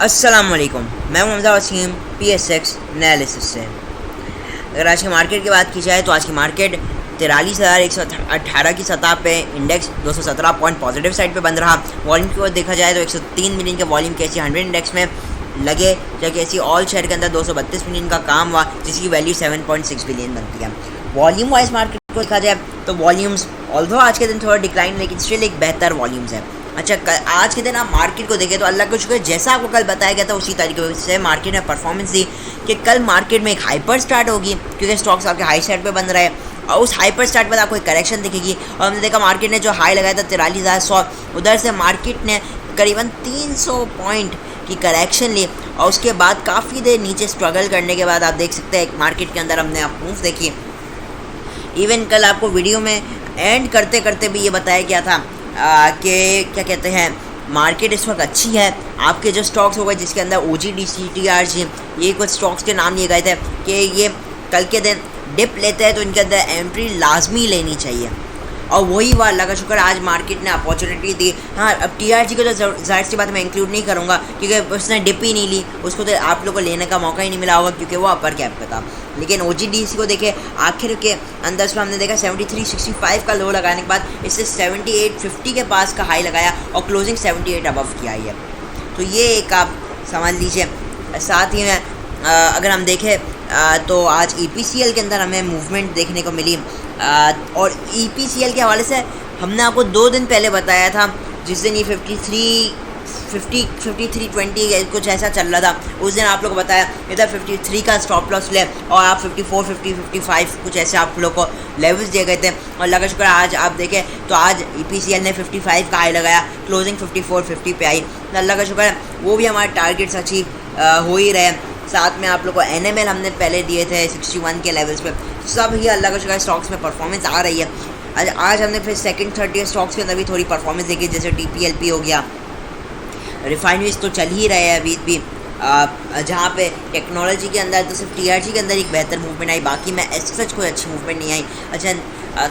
अस्सलामुअलैकुम, मैं Hamza Wasim PSX analysis से। अगर आज की मार्केट की बात की जाए तो आज की मार्केट 43,118 की सतह पे इंडेक्स 217 पॉइंट पॉजिटिव साइड पे बन रहा। वॉल्यूम की ओर देखा जाए तो 103 मिलियन के वॉल्यूम के 100 इंडेक्स में लगे, जबकि ऐसी ऑल शेयर के अंदर 232 मिलियन का काम हुआ, जिसकी वैल्यू 7.6 बिलियन बनती है। वॉल्यूम वाइज मार्केट को देखा जाए तो वॉल्यूम्स ऑल्दो आज के दिन थोड़ा डिक्लाइन, लेकिन स्टिल एक बेहतर वॉल्यूम्स है। अच्छा, आज के दिन आप मार्केट को देखें तो अल्लाह का शुक्र, जैसा आपको कल बताया गया था उसी तरीके से मार्केट ने परफॉर्मेंस दी कि कल मार्केट में एक हाइपर स्टार्ट होगी, क्योंकि स्टॉक्स आपके हाई साइड पे बन रहे हैं और उस हाइपर स्टार्ट पर आपको एक करेक्शन दिखेगी। और हमने देखा मार्केट ने जो हाई लगाया था 43,100, उधर से मार्केट ने करीबन 300 पॉइंट की करेक्शन ली और उसके बाद काफ़ी देर नीचे स्ट्रगल करने के बाद आप देख सकते हैं मार्केट के अंदर हमने आप मूव देखी। इवन कल आपको वीडियो में एंड करते करते भी ये बताया गया था कि क्या कहते हैं, मार्केट इस वक्त अच्छी है। आपके जो स्टॉक्स हो गए जिसके अंदर OGDC TRG ये कुछ स्टॉक्स के नाम लिए गए थे कि ये कल के दिन डिप लेते हैं तो इनके अंदर एंट्री लाजमी लेनी चाहिए, और वही हुआ। अल्लाह का शुक्र आज मार्केट ने अपॉर्चुनिटी दी। हाँ, अब TRG को तो जाहिर सी बात मैं इंक्लूड नहीं करूँगा क्योंकि उसने डिप ही नहीं ली, उसको तो आप लोगों को लेने का मौका ही नहीं मिला होगा क्योंकि वो अपर कैप पे था। लेकिन OGDC को देखे आखिर के अंदर उसमें हमने देखा 73.65 का लो लगाने के बाद इससे 78.50 के पास का हाई लगाया और क्लोजिंग 78 अबव की आई है। तो ये एक आप समझ लीजिए। साथ ही में अगर हम देखें तो आज EPCL के अंदर हमें मूवमेंट देखने को मिली, और EPCL के हवाले से हमने आपको 2 दिन पहले बताया था, जिस दिन ये 53.20 कुछ ऐसा चल रहा था। उस दिन आप लोग को बताया इधर 53 का स्टॉप लॉस ले और आप 54, 50, 55 कुछ ऐसे आप लोग को लेवल्स दिए गए थे। और अल्लाह का शुक्र आज आप देखें तो आज EPCL ने 55 का हाई लगाया, क्लोजिंग 54, 50 पे आई। तो अल्लाह का शुक्र है वो भी हमारे टारगेट्स अचीव हो ही रहे। साथ में आप लोग को NML हमने पहले दिए थे 61 के लेवल्स पे। सब ही अल्लाह का शुक्र स्टॉक्स में परफॉर्मेंस आ रही है। आज हमने फिर सेकंड थर्ड ईयर स्टॉक्स के अंदर भी थोड़ी परफॉर्मेंस देखी, जैसे TPLP हो गया। रिफाइनरीज तो चल ही रहे हैं अभी भी, जहाँ पे टेक्नोलॉजी के अंदर तो सिर्फ TRG के अंदर एक बेहतर मूवमेंट आई, बाकी में सच कोई अच्छी मूवमेंट नहीं आई। अच्छा,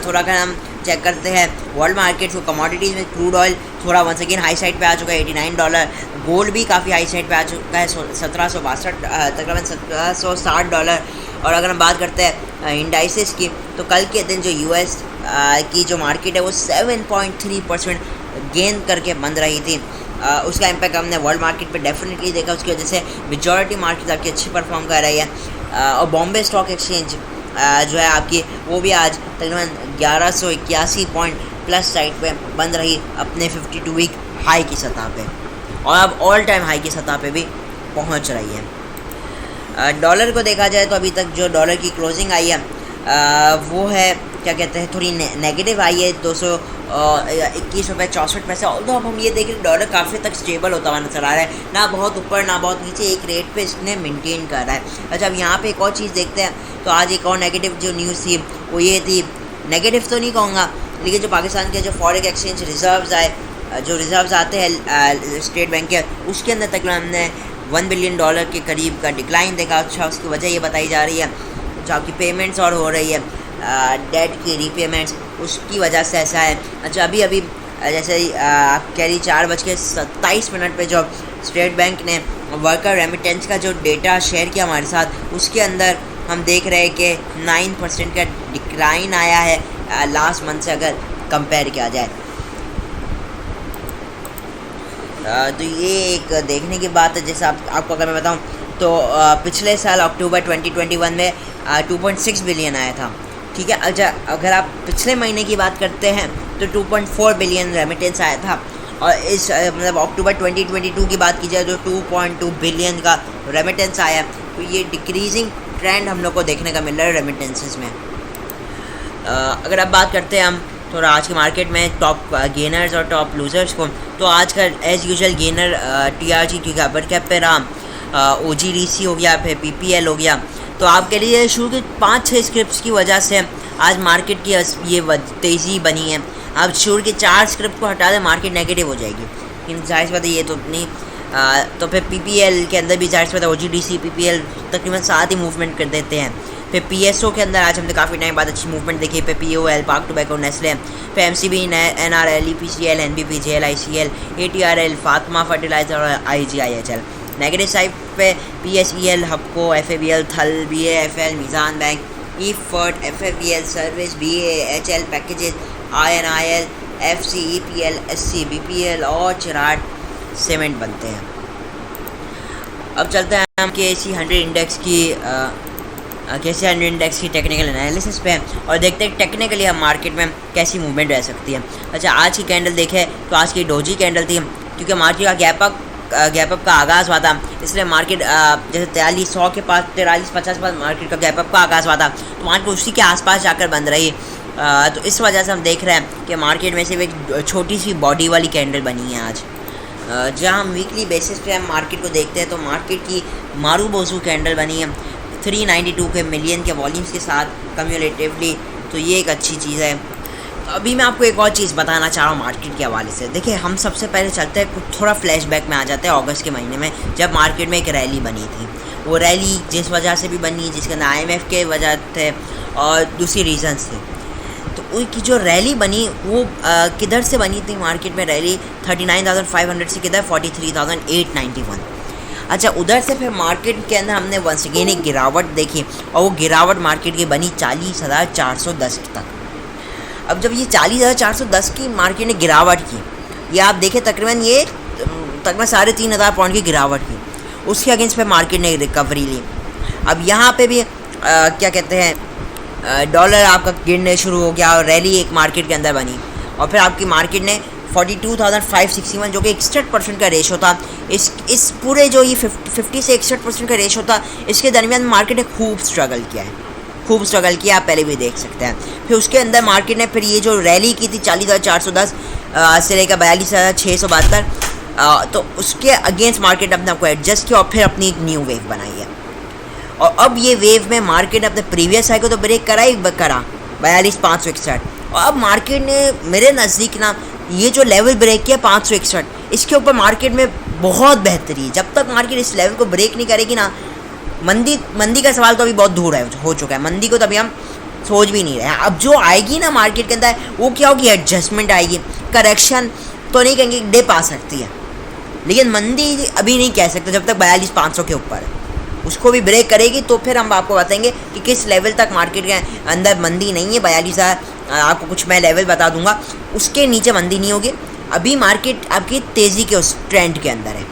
थोड़ा अगर हम चेक करते हैं वर्ल्ड मार्केट को, कमोडिटीज़ में क्रूड ऑयल थोड़ा वंस अगेन हाई साइड पे आ चुका है, $89। गोल्ड भी काफ़ी हाई साइड पे आ चुका है, 1762 तकरीबन $1760। और अगर हम बात करते हैं इंडाइसेस की तो कल के दिन जो US की जो मार्केट है वो 7.3% गेन करके बंद रही थी। उसका इम्पैक्ट हमने वर्ल्ड मार्केट पे डेफिनेटली देखा, उसकी वजह से मेजॉरिटी मार्केट आपकी अच्छी परफॉर्म कर रही है। और बॉम्बे स्टॉक एक्सचेंज जो है आपकी वो भी आज तकरीबन 1181 पॉइंट प्लस साइड पे बंद रही अपने 52 वीक हाई की सतह पे, और अब ऑल टाइम हाई की सतह पे भी पहुंच रही है। डॉलर को देखा जाए तो अभी तक जो डॉलर की क्लोजिंग आई है वो है क्या कहते हैं, थोड़ी नेगेटिव आई है, 221 रुपये 64 पैसे। ऑल्दो अब हम ये देख रहे हैं डॉलर काफ़ी तक स्टेबल होता हुआ नजर आ रहा है, ना बहुत ऊपर ना बहुत नीचे, एक रेट पे इसने मेंटेन कर रहा है। अच्छा, अब यहाँ पे एक और चीज़ देखते हैं तो आज एक और नेगेटिव जो न्यूज़ थी वो ये थी, नेगेटिव तो नहीं कहूँगा, लेकिन जो पाकिस्तान के जो फॉरेन एक्सचेंज रिजर्व्स आए, जो रिजर्व्स आते हैं स्टेट बैंक के, उसके अंदर तकरीबन हमने $1 बिलियन के करीब का डिक्लाइन देखा। अच्छा, उसकी वजह ये बताई जा रही है जो आपकी पेमेंट्स और हो रही है डेट की रीपेमेंट्स, उसकी वजह से ऐसा है। अच्छा, अभी जैसे आप कह रही 4:27 पे जो स्टेट बैंक ने वर्कर रेमिटेंस का जो डेटा शेयर किया हमारे साथ, उसके अंदर हम देख रहे हैं कि 9% का डिक्लाइन आया है लास्ट मंथ से अगर कंपेयर किया जाए। तो ये एक देखने की बात है। जैसे आपको अगर मैं बताऊं तो पिछले साल अक्टूबर 2021 में 2.6 बिलियन आया था, ठीक है। अच्छा, अगर आप पिछले महीने की बात करते हैं तो 2.4 बिलियन रेमिटेंस आया था, और इस मतलब अक्टूबर 2022 की बात की जाए तो 2.2 बिलियन का रेमिटेंस आया। तो ये डिक्रीजिंग ट्रेंड हम लोग को देखने का मिल रहा है रेमिटेंसेस में। अगर आप बात करते हैं हम थोड़ा आज की मार्केट में टॉप गेनर्स और टॉप लूजर्स को, तो आज का एज़ यूजुअल गेनर TRG क्योंकि अपर कैप पे रहा, OGDC हो गया, फिर PPL हो गया। तो आपके लिए शुरू के 5-6 स्क्रिप्ट की वजह से आज मार्केट की ये तेज़ी बनी है। अब शुरू के 4 स्क्रिप्ट को हटा दें मार्केट नेगेटिव हो जाएगी, लेकिन जाहिर सी बात है ये तो नहीं। तो फिर PPL के अंदर भी जाहिर सी बात है OGDC PPL तकरीबन साथ ही मूवमेंट कर देते हैं। फिर PSO के अंदर आज हमने काफ़ी टाइम बाद अच्छी मूवमेंट देखी। फिर POL पार्क टोबैको नेस्ले, फिर MCB NRL EPCL NBP JL ICL ATRL Fatima Fertilizer और IGIHL। नेगेटिव साइड पे PSEL, Hubco, FABL, Thal, BAFL, Meezan Bank, EFT, FABL service, BAHL Packages, INIL, FC, EPL, SC, BPL और चिराट सीमेंट बनते हैं। अब चलते हैं हम KC100 इंडेक्स की टेक्निकल एनालिसिस पे और देखते हैं टेक्निकली हम मार्केट में कैसी मूवमेंट रह सकती है। अच्छा, आज की कैंडल देखें तो आज की डोजी कैंडल थी, क्योंकि मार्केट का गैप अप का आगाज़ हुआ था, इसलिए मार्केट जैसे 4300 के पास 4350 पास मार्केट का गैप अप का आगाज़ हुआ था, तो मार्केट उसी के आसपास जाकर बंद रही। तो इस वजह से हम देख रहे हैं कि मार्केट में सिर्फ एक छोटी सी बॉडी वाली कैंडल बनी है आज। जहाँ हम वीकली बेसिस पे हम मार्केट को देखते हैं तो मार्केट की मारू बोजू कैंडल बनी है 392 के मिलियन के वॉल्यूम्स के साथ कम्युलेटिवली, तो ये एक अच्छी चीज़ है। तो अभी मैं आपको एक और चीज़ बताना चाह रहा हूँ मार्केट के हवाले से। देखिए, हम सबसे पहले चलते हैं कुछ थोड़ा फ्लैशबैक में आ जाते हैं अगस्त के महीने में, जब मार्केट में एक रैली बनी थी। वो रैली जिस वजह से भी बनी, जिसके अंदर IMF के वजह थे और दूसरी रीजन्स थे, तो उनकी जो रैली बनी वो किधर से बनी थी? मार्केट में रैली 39,500 से किधर 43,891। अच्छा, उधर से फिर मार्केट के अंदर हमने वंस अगेन एक गिरावट देखी और वो गिरावट मार्केट की बनी 40,410 तक। अब जब ये 40,410 की मार्केट ने गिरावट की, ये आप देखें तकरीबन 3,500 पॉइंट की गिरावट की, उसके अगेंस्ट पे मार्केट ने रिकवरी ली। अब यहाँ पे भी क्या कहते हैं, डॉलर आपका गिरने शुरू हो गया और रैली एक मार्केट के अंदर बनी, और फिर आपकी मार्केट ने 42,561 जो कि 61% का रेशो था, इस पूरे जो ये 50 से 61% का रेशो था, इसके दरमियान मार्केट ने खूब स्ट्रगल किया, आप पहले भी देख सकते हैं। फिर उसके अंदर मार्केट ने फिर ये जो रैली की थी 40,410 से लेकर 42,672, तो उसके अगेंस्ट मार्केट अपने आपको एडजस्ट किया और फिर अपनी एक न्यू वेव बनाई है। और अब ये वेव में मार्केट ने अपने प्रीवियस हाई को तो ब्रेक करा 42,561, और अब मार्केट ने मेरे नज़दीक ना ये जो लेवल ब्रेक किया 561, इसके ऊपर मार्केट में बहुत बेहतरी है। जब तक मार्केट इस लेवल को ब्रेक नहीं करेगी ना, मंदी का सवाल तो अभी बहुत दूर हो चुका है, मंदी को तो अभी हम सोच भी नहीं रहे हैं। अब जो आएगी ना मार्केट के अंदर, वो क्या होगी? एडजस्टमेंट आएगी, करेक्शन तो नहीं कहेंगे, डिप आ सकती है, लेकिन मंदी अभी नहीं कह सकते जब तक 42,500 के ऊपर है। उसको भी ब्रेक करेगी तो फिर हम आपको बताएंगे कि किस लेवल तक मार्केट के अंदर मंदी नहीं है। 42,000 आपको कुछ मैं लेवल बता दूंगा, उसके नीचे मंदी नहीं होगी। अभी मार्केट आपकी तेज़ी के उस ट्रेंड के अंदर है।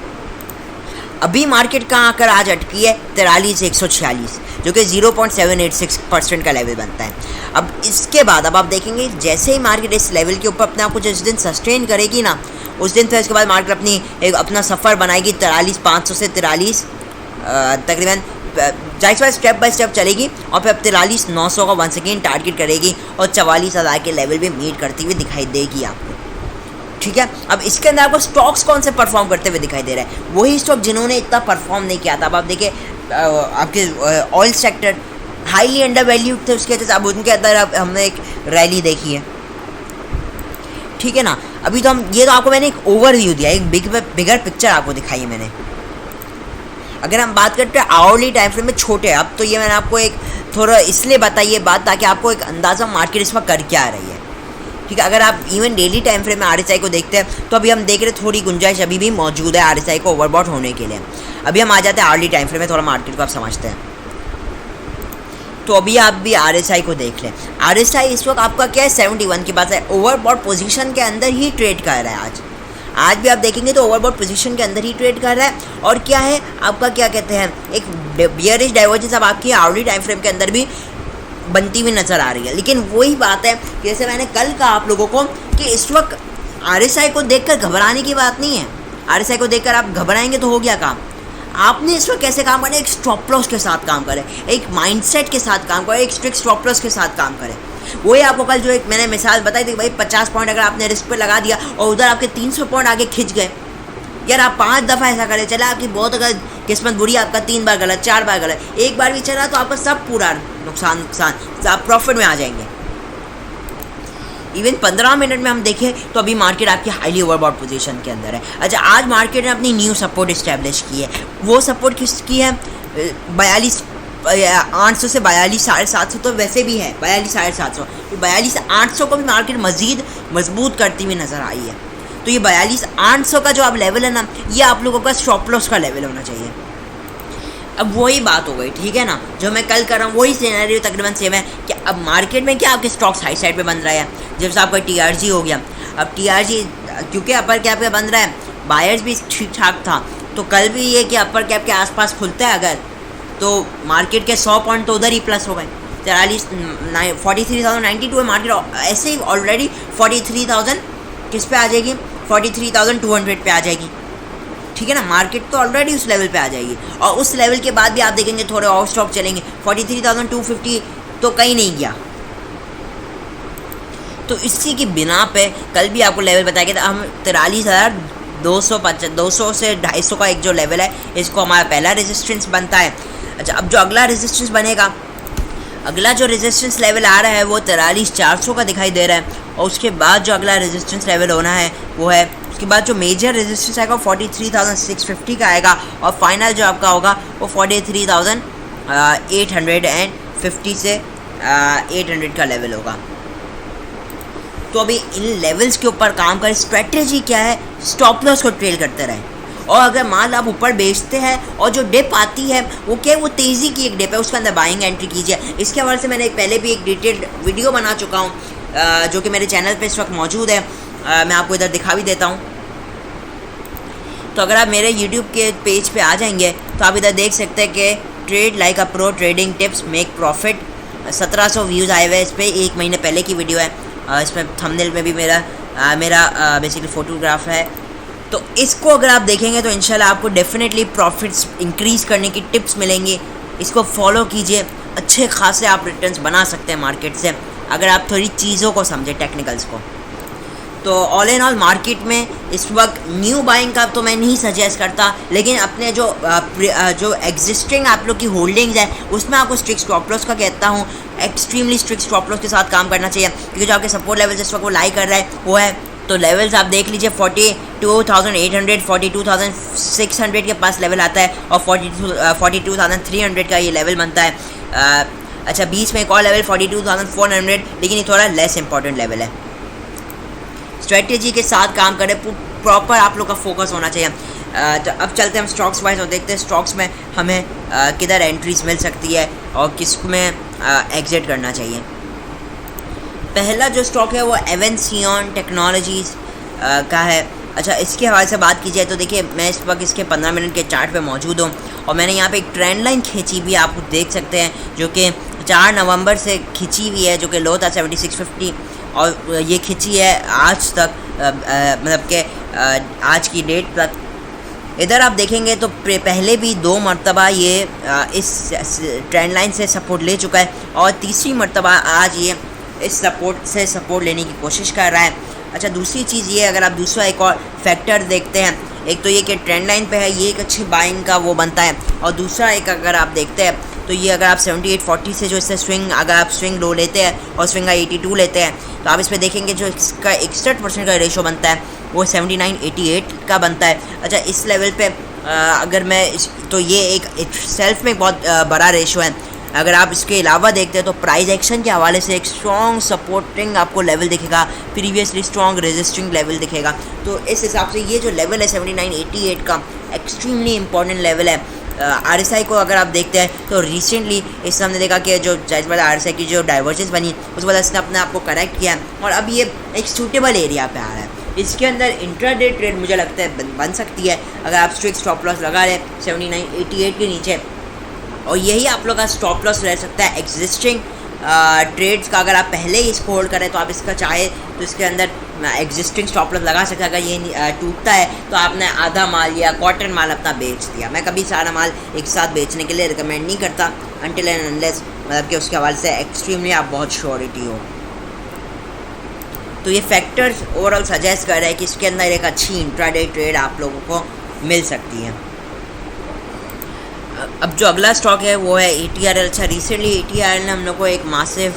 अभी मार्केट कहाँ आकर आज अटकी है? 43,146, जो कि 0.786% का लेवल बनता है। अब इसके बाद अब आप देखेंगे जैसे ही मार्केट इस लेवल के ऊपर अपने आप को जिस दिन सस्टेन करेगी ना, उस दिन फिर इसके बाद मार्केट अपना सफ़र बनाएगी 43,500 से 43 तकरीबन जाहिर स्टेप बाय स्टेप चलेगी, और फिर अब 43,900 का वंस अगेन टारगेट करेगी और 44,000 के लेवल भी मीट करती हुई दिखाई देगी आपको। ठीक है, अब इसके अंदर आपको स्टॉक्स कौन से परफॉर्म करते हुए दिखाई दे रहे हैं? वही स्टॉक जिन्होंने इतना परफॉर्म नहीं किया था। अब आप देखिए आपके oil sector highly under valued थे, उसके वजह से अब उनके अंदर हमने एक रैली देखी है। ठीक है ना, अभी तो ये तो आपको मैंने एक ओवरव्यू दिया, एक बिगर पिक्चर आपको दिखाई है मैंने। अगर हम बात करते हैं आवरली टाइम फ्रेम में छोटे, अब तो ये मैंने आपको एक थोड़ा इसलिए बताई ये बात ताकि आपको एक अंदाज़ा मार्केट इस वक्त कर क्या आ रही है। ठीक है, अगर आप इवन डेली टाइम फ्रेम में RSI को देखते हैं तो अभी हम देख रहे हैं थोड़ी गुंजाइश अभी भी मौजूद है RSI को ओवरबॉट होने के लिए। अभी हम आ जाते हैं अर्ली टाइम फ्रेम में, थोड़ा मार्केट को आप समझते हैं। तो अभी आप भी RSI को देख लें। RSI इस वक्त आपका क्या है? 71 के पास है, ओवरबॉट पोजीशन के अंदर ही ट्रेड कर रहा है। आज भी आप देखेंगे तो ओवरबॉट पोजीशन के अंदर ही ट्रेड कर रहा है। और क्या है आपका, क्या कहते हैं, एक बियरिश डाइवर्जेंस अब आपकी अर्ली टाइम फ्रेम के अंदर भी बनती हुई नज़र आ रही है। लेकिन वही बात है जैसे मैंने कल कहा आप लोगों को कि इस वक्त RSI को देखकर घबराने की बात नहीं है। RSI को देखकर आप घबराएंगे तो हो गया काम। आपने इस वक्त कैसे काम करें? एक स्टॉप लॉस के साथ काम करें, एक माइंडसेट के साथ काम करें, एक स्ट्रिक्ट स्टॉप लॉस के साथ काम करें। वही आपको कल जो एक मैंने मिसाल बताई थी, भाई 50 पॉइंट अगर आपने रिस्क पे लगा दिया और उधर आपके 300 पॉइंट आगे खिंच गए, यार आप 5 दफ़ा ऐसा करें, चला आपकी बहुत अगर किस्मत बुरी, आपका 3 बार गलत, 4 बार गलत, एक बार भी चला तो आपका सब पूरा नुकसान, आप प्रॉफिट में आ जाएंगे। इवन 15 मिनट में हम देखें तो अभी मार्केट आपकी हाईली ओवरबॉट पोजीशन के अंदर है। अच्छा, आज मार्केट ने अपनी न्यू सपोर्ट इस्टेब्लिश की है। वो सपोर्ट किसकी है? 42,800 से 42,750 तो वैसे भी है 42,750, 42,800 को भी मार्केट मज़ीद मजबूत करती हुई नज़र आई है। तो तो ये 42,800 का जो आप लेवल है ना, ये आप लोगों का स्टॉप लॉस का लेवल होना चाहिए। अब वही बात हो गई, ठीक है ना, जो मैं कल कर रहा हूँ वही सिनेरियो तकरीबन सेम है कि अब मार्केट में क्या आपके स्टॉक्स हाई साइड पे बन रहा है। जैसे आपका TRG हो गया, अब TRG क्योंकि अपर कैप पे बन रहा है, बायर्स भी ठीक ठाक था, तो कल भी ये कि अपर कैप के आसपास खुलता है अगर, तो मार्केट के 100 पॉइंट तो उधर ही प्लस हो गए। 43,092 है मार्केट, ऐसे ही ऑलरेडी 43,000 किस पे आ जाएगी, 43,200 पे आ जाएगी, ठीक है ना। मार्केट तो ऑलरेडी उस लेवल पे आ जाएगी, और उस लेवल के बाद भी आप देखेंगे थोड़े और स्टॉक चलेंगे। 43,250 तो कहीं नहीं गया। तो इसी की बिना पे कल भी आपको लेवल बताया गया था, हम 43,200 से 250 का एक जो लेवल है, इसको हमारा पहला रेजिस्टेंस बनता है। अच्छा, अब जो अगला रेजिस्टेंस बनेगा, अगला जो रेजिस्टेंस लेवल आ रहा है वो 43,400 का दिखाई दे रहा है, और उसके बाद जो अगला रेजिस्टेंस लेवल होना है वो है, उसके बाद जो मेजर रेजिस्टेंस आएगा 43,650 का आएगा, और फाइनल जो आपका होगा वो 43,850 से 800 का लेवल होगा। तो अभी इन लेवल्स के ऊपर काम करें। स्ट्रेटेजी क्या है, स्टॉप लॉस को ट्रेल करते रहें, और अगर माल आप ऊपर बेचते हैं और जो डिप आती है वो क्या है, वो तेज़ी की एक डिप है, उसके अंदर बाइंग एंट्री कीजिए। इसके हवाले से मैंने पहले भी एक डिटेल्ड वीडियो बना चुका हूँ, जो कि मेरे चैनल पे इस वक्त मौजूद है, मैं आपको इधर दिखा भी देता हूँ। तो अगर आप मेरे यूट्यूब के पेज पे आ जाएंगे तो आप इधर देख सकते हैं कि trade like a pro, trading tips, make profit. 1700 views आए हुए हैं इस पर, 1 महीने पहले की वीडियो है। इसमें थंबनेल में भी मेरा बेसिकली फ़ोटोग्राफ है। तो इसको अगर आप देखेंगे तो इंशाल्लाह आपको डेफिनेटली प्रॉफिट्स इंक्रीज़ करने की टिप्स मिलेंगी। इसको फॉलो कीजिए, अच्छे खासे आप रिटर्न्स बना सकते हैं मार्केट से, अगर आप थोड़ी चीज़ों को समझें, टेक्निकल्स को। तो ऑल इन ऑल मार्केट में इस वक्त न्यू बाइंग का तो मैं नहीं सजेस्ट करता, लेकिन अपने जो एग्जिस्टिंग आप लोग की होल्डिंग्स है उसमें आपको स्ट्रिक्ट स्टॉप लॉस का कहता हूँ, एक्सट्रीमली स्ट्रिक्ट स्टॉप लॉस के साथ काम करना चाहिए, क्योंकि जो आपके सपोर्ट लेवल्स इस वक्त वो लाई कर रहा है वो है, तो लेवल्स आप देख लीजिए 42,800, 42,600 के पास लेवल आता है, और 42,300 का ये लेवल बनता है। अच्छा, बीच में एक और लेवल 42,400, लेकिन ये थोड़ा लेस इंपॉर्टेंट लेवल है। स्ट्रेटेजी के साथ काम करें, प्रॉपर आप लोग का फोकस होना चाहिए। तो अब चलते हैं हम स्टॉक्स वाइज और देखते हैं स्टॉक्स में हमें किधर एंट्रीज मिल सकती है और किस में एग्जिट करना चाहिए। पहला जो स्टॉक है वो एवेंसियन टेक्नोलॉजीज़ का है। अच्छा, इसके हवाले से बात की जाए तो देखिए, मैं इस वक्त इसके 15 मिनट के चार्ट पे मौजूद हूँ, और मैंने यहाँ पे एक ट्रेंड लाइन खींची भी आप देख सकते हैं, जो कि 4 नवंबर से खींची हुई है, जो कि लो था 7650, और ये खींची है आज तक, मतलब कि आज की डेट तक। इधर आप देखेंगे तो पहले भी 2 मरतबा ये इस ट्रेंड लाइन से सपोर्ट ले चुका है, और तीसरी मरतबा आज ये इस सपोर्ट से सपोर्ट लेने की कोशिश कर रहा है। अच्छा, दूसरी चीज़ ये, अगर आप दूसरा एक और फैक्टर देखते हैं, एक तो ये कि ट्रेंड लाइन पे है, ये एक अच्छी बाइंग का वो बनता है, और दूसरा एक अगर आप देखते हैं तो ये अगर आप 7840 से जो इससे स्विंग, अगर आप स्विंग लो लेते हैं और स्विंग का 82 लेते हैं, तो आप इस पर देखेंगे जो इसका 61% का रेशो बनता है वो 7988 का बनता है। अच्छा, इस लेवल पे अगर मैं तो ये एक सेल्फ में बहुत बड़ा रेशो है। अगर आप इसके अलावा देखते हैं तो प्राइस एक्शन के हवाले से एक स्ट्रॉन्ग सपोर्टिंग आपको लेवल दिखेगा, प्रीवियसली स्ट्रॉन्ग रेजिस्टिंग लेवल दिखेगा। तो इस हिसाब से ये जो लेवल है 7988 का एक्सट्रीमली इंपॉर्टेंट लेवल है। RSI को अगर आप देखते हैं तो रिसेंटली इससे हमने देखा कि जो जायज़ RSI की जो डाइवर्जेंस बनी उस वजह से अपने आप को करेक्ट किया है, और अब ये एक सूटेबल एरिया पे आ रहा है। इसके अंदर इंट्राडे ट्रेड मुझे लगता है बन सकती है, अगर आप स्ट्रिक्ट स्टॉप लॉस लगा लें 7988 के नीचे, और यही आप लोग का स्टॉप लॉस रह सकता है एग्जिस्टिंग ट्रेड्स का। अगर आप पहले ही इसको होल्ड करें तो आप इसका चाहे तो इसके अंदर एग्जिस्टिंग स्टॉप लॉस लगा सकते हैं। अगर ये टूटता है तो आपने आधा माल या क्वार्टर माल अपना बेच दिया। मैं कभी सारा माल एक साथ बेचने के लिए रिकमेंड नहीं करता, अनटिल एंड अनलेस मतलब कि उसके हवाले से एक्सट्रीमली आप बहुत श्योरिटी हो। तो ये फैक्टर्स ओवरऑल सजेस्ट कर रहे हैं कि इसके अंदर एक अच्छी इंट्राडे ट्रेड आप लोगों को मिल सकती है। अब जो अगला स्टॉक है वो है ATRL। अच्छा, रिसेंटली ATRL ने हम लोग को एक मासिव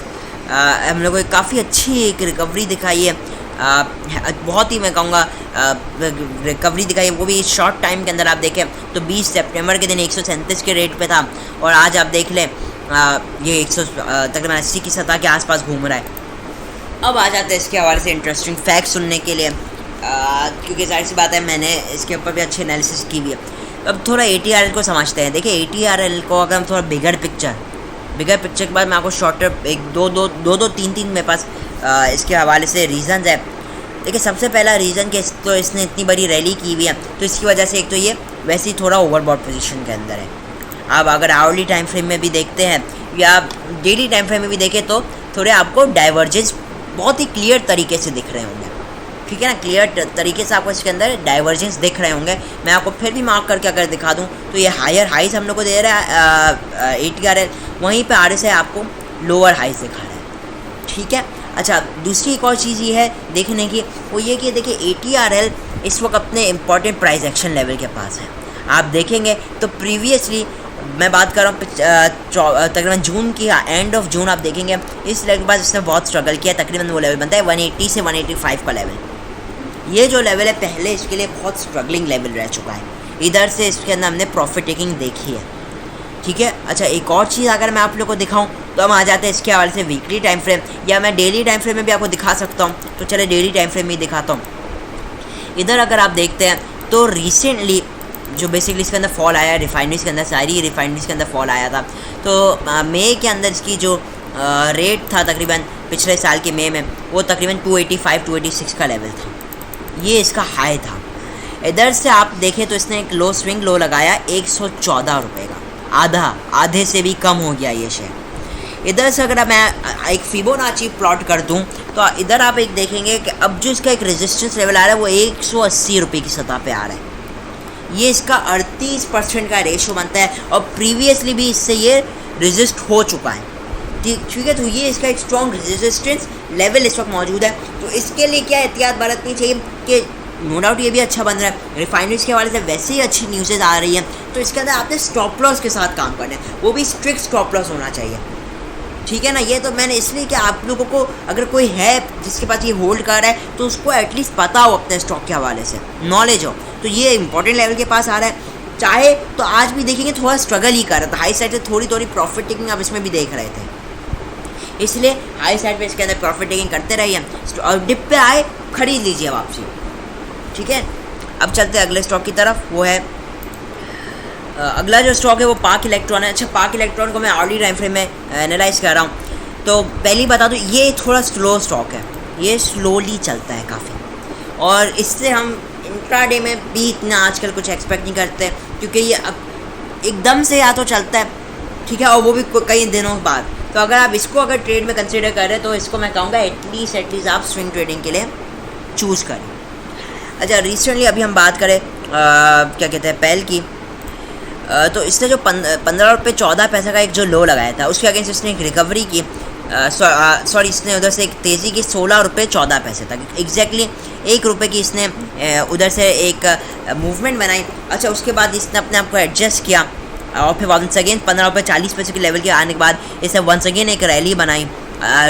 हम लोग को काफ़ी अच्छी एक रिकवरी दिखाई है, बहुत ही मैं कहूँगा रिकवरी दिखाई है, वो भी शॉर्ट टाइम के अंदर। आप देखें तो 20 सितंबर के दिन 137 के रेट पे था, और आज आप देख लें ये तकरीबन 80 की सतह के आसपास घूम रहा है। अब आ जाते हैं इसके हवाले से इंटरेस्टिंग फैक्ट सुनने के लिए। क्योंकि जाहिर सी बात है मैंने इसके ऊपर भी अच्छी एनालिसिस की हुई है। अब थोड़ा ATRL को समझते हैं। देखिए ATRL को अगर हम थोड़ा बिगर पिक्चर के बाद मैं आपको शॉर्टर एक दो तीन मेरे पास इसके हवाले से रीज़न्स है। देखिए सबसे पहला रीज़न कि तो इसने इतनी बड़ी रैली की हुई है, तो इसकी वजह से एक तो ये वैसे ही थोड़ा ओवरबॉट पोजीशन के अंदर है। आप अगर आवरली टाइम फ्रेम में भी देखते हैं या डेली टाइम फ्रेम में भी देखें तो थोड़े आपको डाइवर्जेंस बहुत ही क्लियर तरीके से दिख रहे होंगे, ठीक है ना। क्लियर तरीके से आपको इसके अंदर डाइवर्जेंस दिख रहे होंगे। मैं आपको फिर भी मार्क करके अगर दिखा दूं तो ये हायर हाइज हम लोग को दे रहा है ATRL, वहीं पे RSI आपको लोअर हाइज दिखा रहा है, ठीक है। अच्छा, दूसरी एक और चीज़ ये है देखने की, वो ये कि देखिए ATRL इस वक्त अपने इम्पॉर्टेंट प्राइस एक्शन लेवल के पास है। आप देखेंगे तो प्रीवियसली मैं बात कर रहा हूँ तकरीबन जून की, एंड ऑफ जून आप देखेंगे इस लेवल के बाद इसने बहुत स्ट्रगल किया। तकरीबन वो लेवल बनता है 180 से 185 का लेवल। ये जो लेवल है पहले इसके लिए बहुत स्ट्रगलिंग लेवल रह चुका है। इधर से इसके अंदर हमने प्रॉफिट टेकिंग देखी है, ठीक है। अच्छा, एक और चीज़ अगर मैं आप लोग को दिखाऊं तो हम आ जाते हैं इसके हवाले से वीकली टाइम फ्रेम, या मैं डेली टाइम फ्रेम में भी आपको दिखा सकता हूं। तो चले डेली टाइम फ्रेम में ही दिखाता हूं। इधर अगर आप देखते हैं तो रिसेंटली जो बेसिकली इसके अंदर फॉल आया है रिफाइनरीज के अंदर, सारी रिफाइनरीज के अंदर फॉल आया था। तो मई के अंदर इसकी जो रेट था तकरीबन पिछले साल के मई में, वो तकरीबन 285-286 का लेवल था। ये इसका हाई था। इधर से आप देखें तो इसने एक लो स्विंग लो लगाया 114 रुपये का, आधे से भी कम हो गया ये शेयर। इधर से अगर मैं एक फिबोनाची प्लॉट कर दूं तो इधर आप एक देखेंगे कि अब जो इसका एक रेजिस्टेंस लेवल आ रहा है वो 180 रुपये की सतह पे आ रहा है। ये इसका 38% का रेशो बनता है और प्रीवियसली भी इससे ये रेजिस्ट हो चुका है, ठीक है। तो ये इसका एक स्ट्रॉन्ग रेजिस्टेंस लेवल इस वक्त मौजूद है। तो इसके लिए क्या एहतियात बरतनी चाहिए कि नो डाउट ये भी अच्छा बन रहा है, रिफाइनरीज के हवाले से वैसे ही अच्छी न्यूज़ेज आ रही हैं, तो इसके अंदर आपने स्टॉप लॉस के साथ काम करना है, वो भी स्ट्रिक्ट स्टॉप लॉस होना चाहिए, ठीक है ना। ये तो मैंने इसलिए कि आप लोगों को अगर कोई है जिसके पास ये होल्ड कर रहा है तो उसको एटलीस्ट पता हो अपने स्टॉक के हवाले से, नॉलेज हो। तो ये इंपॉर्टेंट लेवल के पास आ रहा है। चाहे तो आज भी देखेंगे थोड़ा स्ट्रगल ही कर रहा था, हाई साइड से थोड़ी प्रॉफिट टेकिंग आप इसमें भी देख रहे थे, इसलिए हाई साइड पे इसके अंदर प्रॉफिट टेकिंग करते रहिए और डिप पे आए खरीद लीजिए वापसी, ठीक है। अब चलते हैं अगले स्टॉक की तरफ। वो है अगला जो स्टॉक है वो पार्क इलेक्ट्रॉन है। अच्छा, पार्क इलेक्ट्रॉन को मैं आर्ली टाइम फ्रेम में एनालाइज कर रहा हूँ। तो पहली बता दूँ ये थोड़ा स्लो स्टॉक है, ये स्लोली चलता है काफ़ी, और इससे हम इंट्राडे में भी इतना आजकल कुछ एक्सपेक्ट नहीं करते, क्योंकि ये एकदम से या तो चलता है, ठीक है, और वो भी कई दिनों बाद। तो अगर आप इसको अगर ट्रेड में कंसिडर करें तो इसको मैं कहूँगा एटलीस्ट आप स्विंग ट्रेडिंग के लिए चूज़ करें। अच्छा, रिसेंटली अभी हम बात करें क्या कहते हैं पेल की, तो इसने जो 15 रुपये 14 पैसे का एक जो लो लगाया था उसके अगेंस्ट इसने एक रिकवरी की, सॉरी इसने उधर से एक तेज़ी की 16 रुपये 14 पैसे तक, एग्जैक्टली 1 रुपये की इसने उधर से एक मूवमेंट बनाई। अच्छा, उसके बाद इसने अपने आप को एडजस्ट किया और फिर वंस अगेन 15 रुपये 40 पैसे के लेवल के आने के बाद इसने वंस अगेन एक रैली बनाई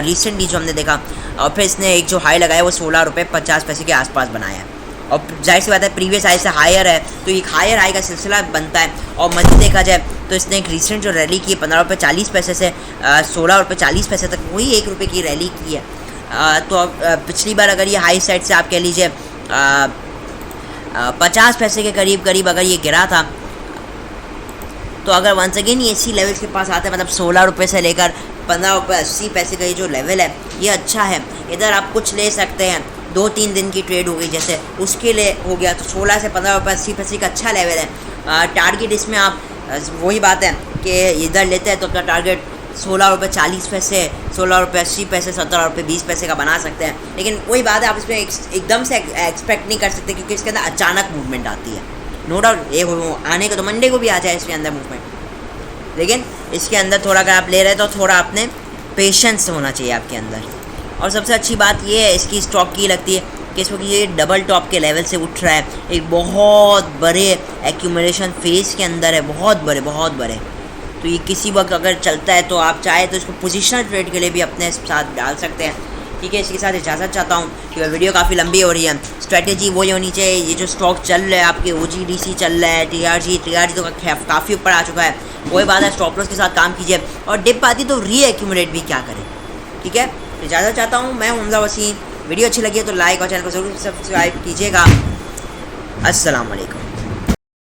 रिसेंटली जो हमने देखा, और फिर इसने एक जो हाई लगाया वो 16 रुपये 50 पैसे के आसपास बनाया। और जाहिर सी बात है प्रीवियस हाई से हायर है तो एक हायर हाई का सिलसिला बनता है। और मज़ीद देखा जाए तो इसने एक रिसेंट जो रैली की 15 रुपये 40 पैसे से 16 रुपये 40 पैसे तक, वही 1 रुपये की रैली की है। तो पिछली बार अगर ये हाई साइड से आप कह लीजिए 50 पैसे के करीब अगर ये गिरा था, तो अगर वंस अगेन ये इसी लेवल के पास आता है, मतलब 16 रुपये से लेकर 15 रुपये 80 पैसे का ये जो लेवल है ये अच्छा है। इधर आप कुछ ले सकते हैं, 2-3 दिन की ट्रेड हो गई जैसे, उसके लिए हो गया तो 16 से 15 रुपये 80 पैसे का अच्छा लेवल है। टारगेट इसमें आप वही बात है कि इधर लेते हैं तो अपना टारगेट 16 रुपये 40 पैसे, 16 रुपये 80 पैसे, 17 रुपये 20 पैसे का बना सकते हैं। लेकिन वही बात है आप इसमें एकदम से एक्सपेक्ट नहीं कर सकते, क्योंकि इसके अंदर अचानक मूवमेंट आती है। नो डाउट ये आने को तो मंडे को भी आ जाए इसके अंदर मूवमेंट, लेकिन इसके अंदर थोड़ा अगर आप ले रहे हैं तो थोड़ा अपने पेशेंस होना चाहिए आपके अंदर। और सबसे अच्छी बात ये है इसकी स्टॉक की लगती है कि इस वक्त ये डबल टॉप के लेवल से उठ रहा है, एक बहुत बड़े एक्यूमुलेशन फेज के अंदर है, बहुत बड़े। तो ये किसी वक्त अगर चलता है तो आप चाहे तो इसको पोजिशनल ट्रेड के लिए भी अपने साथ डाल सकते हैं, ठीक है। इसके साथ इजाज़त चाहता हूँ क्योंकि वीडियो काफ़ी लंबी हो रही है। स्ट्रैटेजी वही होनी चाहिए, ये जो स्टॉक चल रहा है आपके OGDC चल रहा है, TRG तो काफ़ी ऊपर आ चुका है, वही बात है स्टॉप लॉस के साथ काम कीजिए, और डिप आती तो री एक्यूमुलेट भी क्या करें, ठीक है। इजाज़त चाहता हूँ, मैं हमजा वसीम। वीडियो अच्छी लगी है तो लाइक और चैनल को ज़रूर सब्सक्राइब कीजिएगा। अस्सलाम वालेकुम।